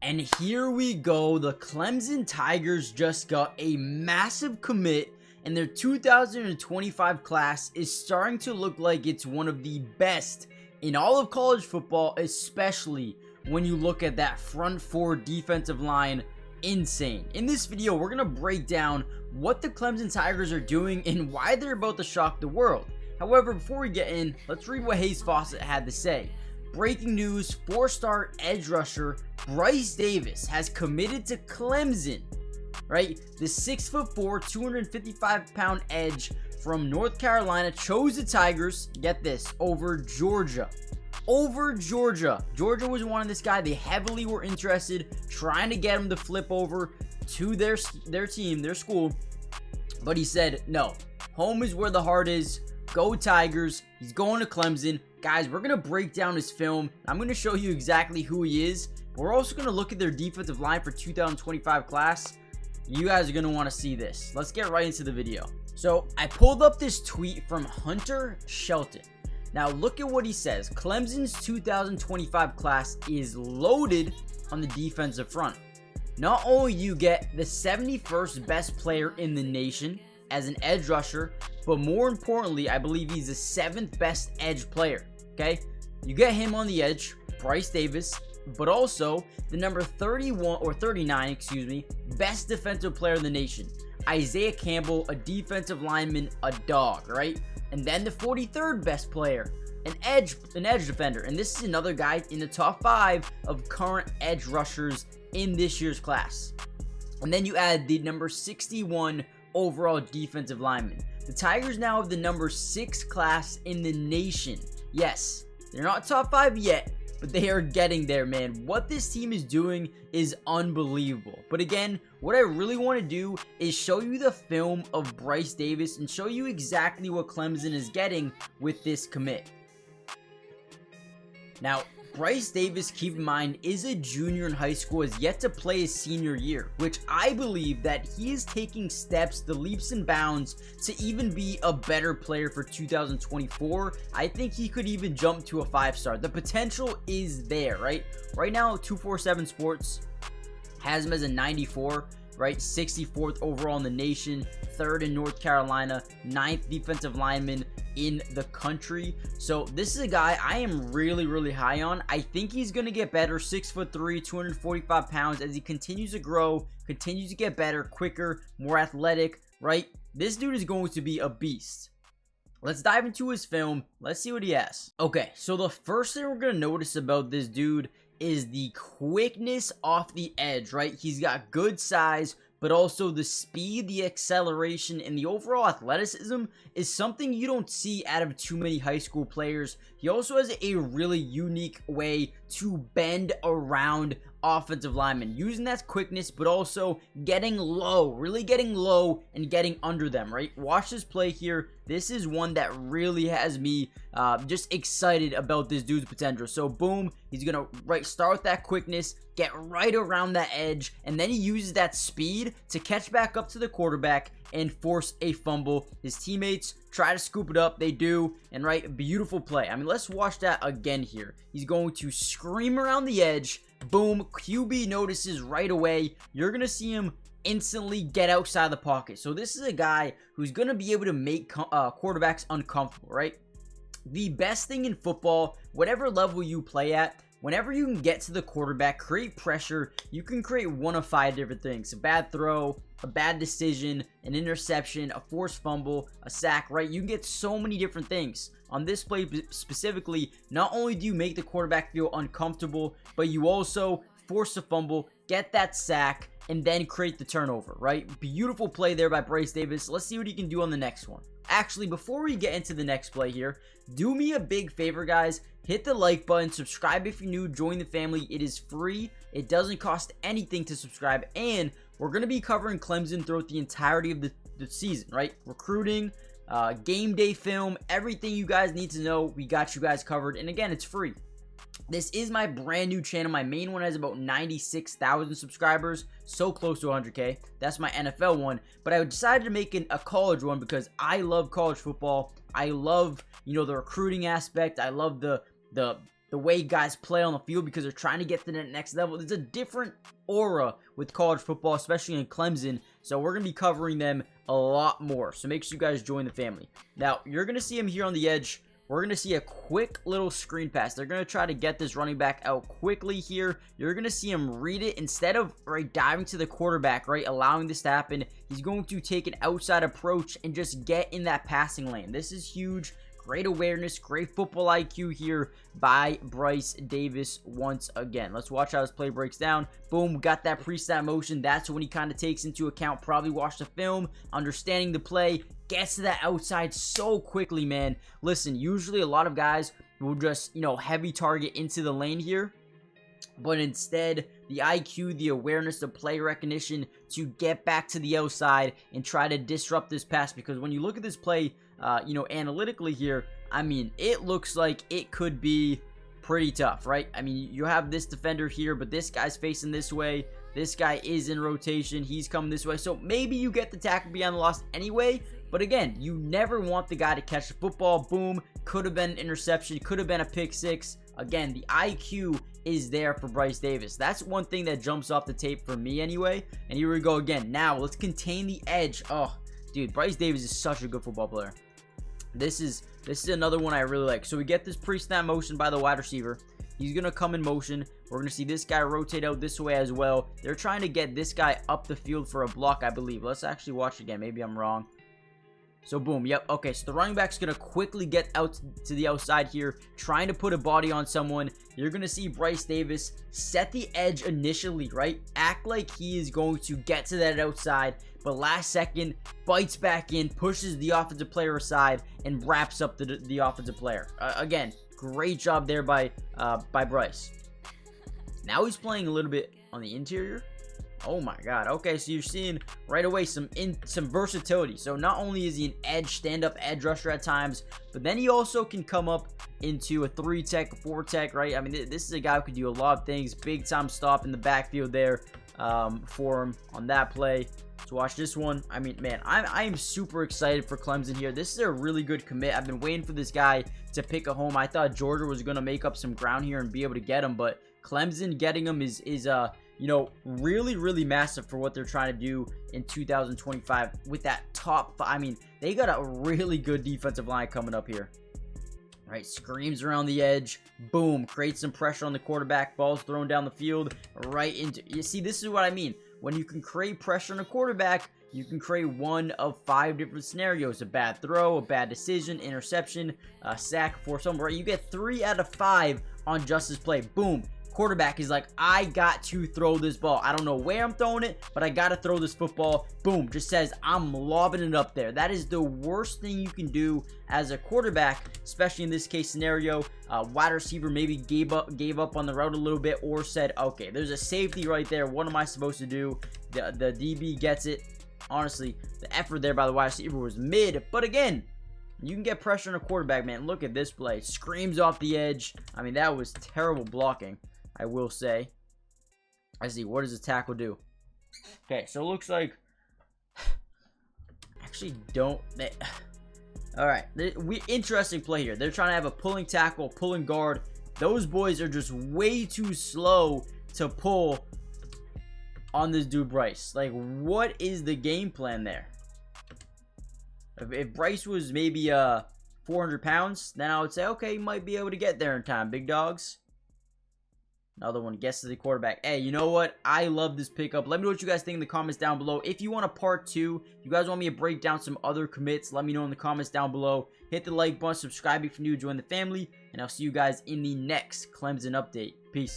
And here we go. The Clemson Tigers just got a massive commit, and their 2025 class is starting to look like it's one of the best in all of college football, especially when you look at that front four defensive line. Insane. In this video, we're going to break down what the Clemson Tigers are doing and why they're about to shock the world. However, before we get in, let's read what Hayes Fawcett had to say. Breaking news, four-star edge rusher Bryce Davis has committed to Clemson, right? The 6'4", 255-pound edge from North Carolina chose the Tigers, get this, over Georgia. Georgia was wanting this guy. They heavily were interested, trying to get him to flip over to their team, their school. But he said, no, home is where the heart is. Go Tigers. He's going to Clemson. Guys, we're going to break down his film. I'm going to show you exactly who he is. But we're also going to look at their defensive line for 2025 class. You guys are going to want to see this. Let's get right into the video. So I pulled up this tweet from Hunter Shelton. Now look at what he says. Clemson's 2025 class is loaded on the defensive front. Not only you get the 71st best player in the nation as an edge rusher, but more importantly, I believe he's the 7th best edge player. Okay, you get him on the edge, Bryce Davis, but also the number 31 or 39, excuse me, best defensive player in the nation, Isaiah Campbell, a defensive lineman, a dog, right? And then the 43rd best player, an edge defender, and this is another guy in the top 5 of current edge rushers in this year's class. And then you add the number 61 overall defensive lineman. The Tigers now have the number 6 class in the nation. Yes, they're not top 5 yet, but they are getting there, man. What this team is doing is unbelievable. But again, what I really want to do is show you the film of Bryce Davis and show you exactly what Clemson is getting with this commit. Now, Bryce Davis, keep in mind, is a junior in high school, has yet to play his senior year, which I believe that he is taking steps, the leaps and bounds, to even be a better player for 2024. I think he could even jump to a 5-star. The potential is there, right? Right now, 247 Sports has him as a 94, right? 64th overall in the nation, 3rd in North Carolina, 9th defensive lineman in the country. So this is a guy I am really high on. I think he's going to get better, 6'3", 245 pounds, as he continues to grow, continues to get better, quicker, more athletic, right? This dude is going to be a beast. Let's dive into his film. Let's see what he has. Okay, so the first thing we're going to notice about this dude is the quickness off the edge, right? He's got good size, but also the speed, the acceleration, and the overall athleticism is something you don't see out of too many high school players. He also has a really unique way to bend around offensive linemen, using that quickness, but also getting low, really getting low and getting under them, right? Watch this play here. This is one that really has me just excited about this dude's potential. So boom, he's gonna start with that quickness, get right around that edge, and then he uses that speed to catch back up to the quarterback and force a fumble. His teammates try to scoop it up, they do, and beautiful play. I mean, let's watch that again here. He's going to scream around the edge, boom, QB notices right away. You're gonna see him instantly get outside the pocket. So this is a guy who's gonna be able to make quarterbacks uncomfortable, right? The best thing in football, whatever level you play at, whenever you can get to the quarterback, create pressure, you can create one of 5 different things. A bad throw, a bad decision, an interception, a forced fumble, a sack, right? You can get so many different things. On this play specifically, not only do you make the quarterback feel uncomfortable, but you also force a fumble, get that sack, and then create the turnover, right? Beautiful play there by Bryce Davis. Let's see what he can do on the next one. Actually, before we get into the next play here, do me a big favor, guys. Hit the like button, subscribe if you're new, join the family. It is free. It doesn't cost anything to subscribe, and we're going to be covering Clemson throughout the entirety of the season, right? Recruiting, game day film, everything you guys need to know, we got you guys covered. And again, it's free. This is my brand new channel. My main one has about 96,000 subscribers, so close to 100K. That's my NFL one, but I decided to make a college one because I love college football. I love, the recruiting aspect. I love the the way guys play on the field because they're trying to get to the next level. There's a different aura with college football, especially in Clemson. So we're going to be covering them a lot more. So make sure you guys join the family. Now, you're going to see him here on the edge. We're going to see a quick little screen pass. They're going to try to get this running back out quickly here. You're going to see him read it. Instead of, right, diving to the quarterback, right, allowing this to happen, he's going to take an outside approach and just get in that passing lane. This is huge. Great awareness, great football IQ here by Bryce Davis once again. Let's watch how his play breaks down. Boom, got that pre-snap motion. That's when he kind of takes into account, probably watched the film, understanding the play, gets to that outside so quickly, man. Listen, usually a lot of guys will just, you know, heavy target into the lane here. But instead, the IQ, the awareness, the play recognition to get back to the outside and try to disrupt this pass. Because when you look at this play, you know, analytically here, I mean, it looks like it could be pretty tough, right? I mean, you have this defender here, but this guy's facing this way. This guy is in rotation. He's coming this way. So maybe you get the tackle beyond the loss anyway. But again, you never want the guy to catch the football. Boom. Could have been an interception. Could have been a pick six. Again, the IQ is there for Bryce Davis. That's one thing that jumps off the tape for me anyway. And here we go again. Now, let's contain the edge. Oh, dude, Bryce Davis is such a good football player. This is another one I really like. So we get this pre-snap motion by the wide receiver. He's going to come in motion. We're going to see this guy rotate out this way as well. They're trying to get this guy up the field for a block, I believe. Let's actually watch again. Maybe I'm wrong. So boom, yep, okay, so the running back's going to quickly get out to the outside here, trying to put a body on someone. You're going to see Bryce Davis set the edge initially, right? Act like he is going to get to that outside, but last second, bites back in, pushes the offensive player aside, and wraps up the offensive player. Again, great job there by Bryce. Now he's playing a little bit on the interior. Oh my god. Okay, so you're seeing right away some versatility. So not only is he an edge, stand-up edge rusher at times, but then he also can come up into a 3-tech, 4-tech, right? I mean, this is a guy who could do a lot of things. Big-time stop in the backfield there for him on that play. So watch this one. I mean, man, I am super excited for Clemson here. This is a really good commit. I've been waiting for this guy to pick a home. I thought Georgia was going to make up some ground here and be able to get him, but Clemson getting him is you know, really massive for what they're trying to do in 2025 with that top five. I mean, they got a really good defensive line coming up here. Right, screams around the edge, boom, creates some pressure on the quarterback, ball's thrown down the field, right into, you see, this is what I mean. When you can create pressure on a quarterback, you can create one of 5 different scenarios: a bad throw, a bad decision, interception, a sack, force fumble, right? You get 3 out of 5 on just this play, boom. Quarterback is like, I got to throw this ball. I don't know where I'm throwing it, but I got to throw this football. Boom, just says I'm lobbing it up there. That is the worst thing you can do as a quarterback, especially in this case scenario. Wide receiver maybe gave up on the route a little bit, or said, okay, there's a safety right there. What am I supposed to do? The DB gets it. Honestly, the effort there by the wide receiver was mid, but again, you can get pressure on a quarterback, man. Look at this play. Screams off the edge. I mean, that was terrible blocking, I will say. I see. What does the tackle do? Okay, so it looks like... Actually, don't... Alright, interesting play here. They're trying to have a pulling tackle, pulling guard. Those boys are just way too slow to pull on this dude Bryce. Like, what is the game plan there? If Bryce was maybe 400 pounds, then I would say, okay, you might be able to get there in time, big dogs. Another one gets to the quarterback. Hey, you know what? I love this pickup. Let me know what you guys think in the comments down below. If you want a part 2, if you guys want me to break down some other commits, let me know in the comments down below. Hit the like button, subscribe if you're new, join the family, and I'll see you guys in the next Clemson update. Peace.